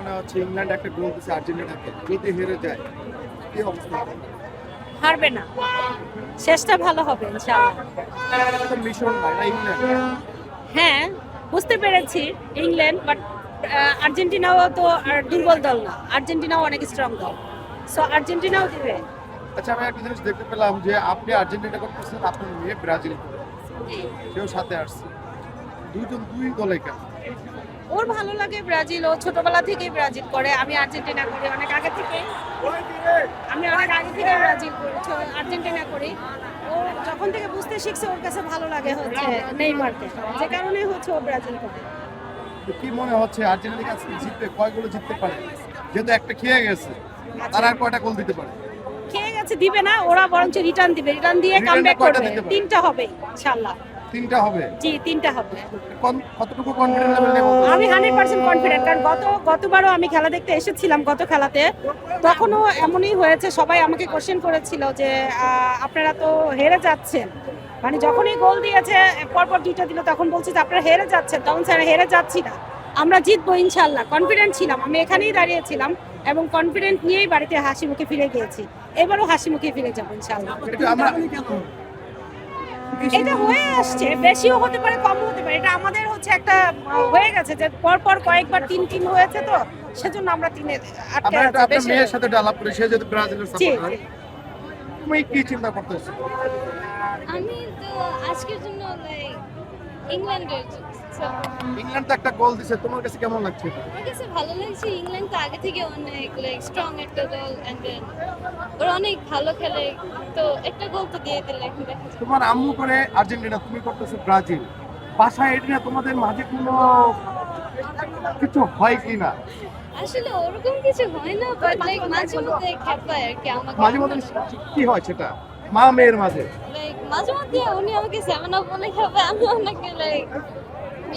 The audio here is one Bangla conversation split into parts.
মনে হচ্ছে ইংল্যান্ড একটা গোল দিচ্ছে আর্জেন্টিনাকে, যদি হেরে যায় কি অবস্থা হবে? হারবে না, শেষটা ভালো হবে ইনশাআল্লাহ। এটা তো মিশন না, এটা ইংল্যান্ড। হ্যাঁ, বুঝতে পেরেছি ইংল্যান্ড, বাট আর্জেন্টিনাও তো আর দুর্বল দল না, আর্জেন্টিনাও অনেক স্ট্রং দল, সো আর্জেন্টিনাও দিবে। আচ্ছা, আমি একটা জিনিস দেখতে পেলাম যে আপনি আর্জেন্টিনা করতেছেন, আপনার মেয়ে ব্রাজিল করে, সেও সাথে আসছে, দুইজন দুই দলে কেন? ওর ভালো লাগে ব্রাজিল, ও ছোটবেলা থেকেই ব্রাজিল করে, আমি আর্জেন্টিনা করি অনেক আগে থেকে, ব্রাজিল করি, আর্জেন্টিনা করি। ও যখন থেকে বুঝতে শিখছে ওর কাছে ভালো লাগে হচ্ছে নেইমারকে, যে কারণে হচ্ছে ও ব্রাজিল করে। তো কি মনে হচ্ছে আর্জেন্টিনা আজকে জিতবে, কয় গোলে জিততে পারে? যেহেতু একটা খেয়ে গেছে, তারা আর কয়টা গোল দিতে পারে? খেয়ে গেছে, দিবে না, ওরা বরঞ্চ রিটার্ন দিবে, রিটার্ন দিয়ে Return কামব্যাক কয়টা করবে। দিতে পারে? 3টা হবে ইনশাআল্লাহ। 3টা হবে? জি, 3টা হবে। কতটুকু কনফিডেন্ট লেভেল নিয়ে বলতেছেন? আমি 100% কনফিডেন্ট, কারণ গতবারও আমি খেলা দেখতে এসেছিলাম, গত খেলাতে তখনও এমনই হয়েছে। সবাই আমাকে কোশ্চেন করেছিল যে আপনারা তো হেরে যাচ্ছেন, মানে যখনই গোল দিয়েছে পরপর 2টা দিল তখন বলছি যে আপনারা হেরে যাচ্ছেন, তখন স্যার হেরে যাচ্ছি না, আমরা জিতবো ইনশাল্লাহ। কনফিডেন্ট ছিলাম, আমি এখানেই দাঁড়িয়েছিলাম এবং কনফিডেন্ট নিয়েই বাড়িতে হাসি মুখে ফিরে গিয়েছি। এবারও হাসি মুখে ফিরে যাবো ইনশাল্লাহ। এটা আমরা এটা হয়ে আসছে, বেশিও হতে পারে কমও হতে পারে, এটা আমাদের হচ্ছে একটা হয়ে গেছে যে পরপর কয়েকবার 3 হয়েছে, তো সেজন্য আমরা 3-এ আটকে আমরা আছি। আপনার মেয়ের সাথে আলাপ করি, সে যদি ব্রাজিলের জি, সাপোর্টার, তুমি কি চিন্তা করতেছো? আমি তো আজকের জন্য লাইক ইংল্যান্ডের ইংল্যান্ড তো একটা গোল দিছে, তোমার কাছে কেমন লাগছে? আমার কাছে ভালো লাগছে। ইংল্যান্ড তো আগে থেকে অনেক লাইক স্ট্রং একটা দল, এন্ড দেন ওরা অনেক ভালো খেলে, তো একটা গোল তো দিয়ে দিলে এখন দেখা যাবে। তোমার আম্মু করে আর্জেন্টিনা, তুমি করতেছো ব্রাজিল, বাসায় এটা নিয়ে তোমাদের মাঝে কোনো কিছু হয় কি না? আসলে ওরকম কিছু হয় না, বাট লাইক মাঝে মধ্যে খেপায় আর কি আমাকে। মাঝে মধ্যে কি হয় সেটা মা মেয়ের মাঝে? লাইক মাঝে মধ্যে উনি আমাকে 7 আপ বলে খেপায়, আমি ওনাকে লাইক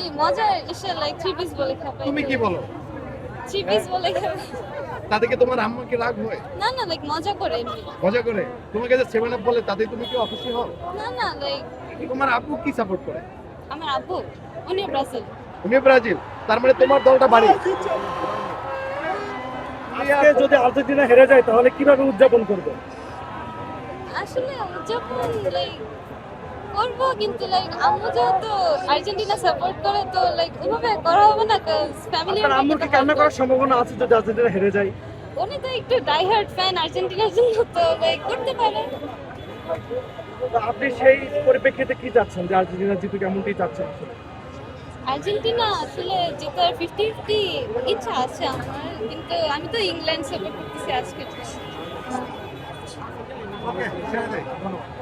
এই মজার এসে লাইক 3 পিস বলে খেপাই। তুমি কি বলো? 3 পিস বলে খেপাই। তাদেরকে তোমার আম্মুকে রাগ হয়? না না, লাইক মজা করে এমনি। মজা করে তোমাকে যে 7 আপ বলে, তাতে তুমি কি অখুশি হও? না না, লাইক তোমার আব্বু কি সাপোর্ট করে? আমার আব্বু উনি ব্রাজিল। উনি ব্রাজিল, তার মানে তোমার দলটা বাড়ি। আজকে যদি আর্জেন্টিনা হেরে যায় তাহলে কিভাবে উদযাপন করবে? আসলে উদযাপন লাইক করবো, কিন্তু লাইক আম্মু যেহেতু আর্জেন্টিনা সাপোর্ট করে, তো লাইক ওইভাবে করা হবে না, কারণ ফ্যামিলি। আপনার আম্মুর কি কান্না করার সম্ভাবনা আছে যদি আর্জেন্টিনা হেরে যায়? উনি তো একটু ডাই হার্ড ফ্যান আর্জেন্টিনার জন্য, তো লাইক করতে পারে। তো আপনি সেই পরিপ্রেক্ষিতে কি চাচ্ছেন, যে আর্জেন্টিনা জিতুক এমনটি চাচ্ছেন? আর্জেন্টিনা আসলে জেতার 50-50 ইচ্ছা আছে আমার, কিন্তু আমি তো ইংল্যান্ড সাপোর্ট করতেছি আজকে। ওকে, ছেড়ে দেয়। ধন্যবাদ।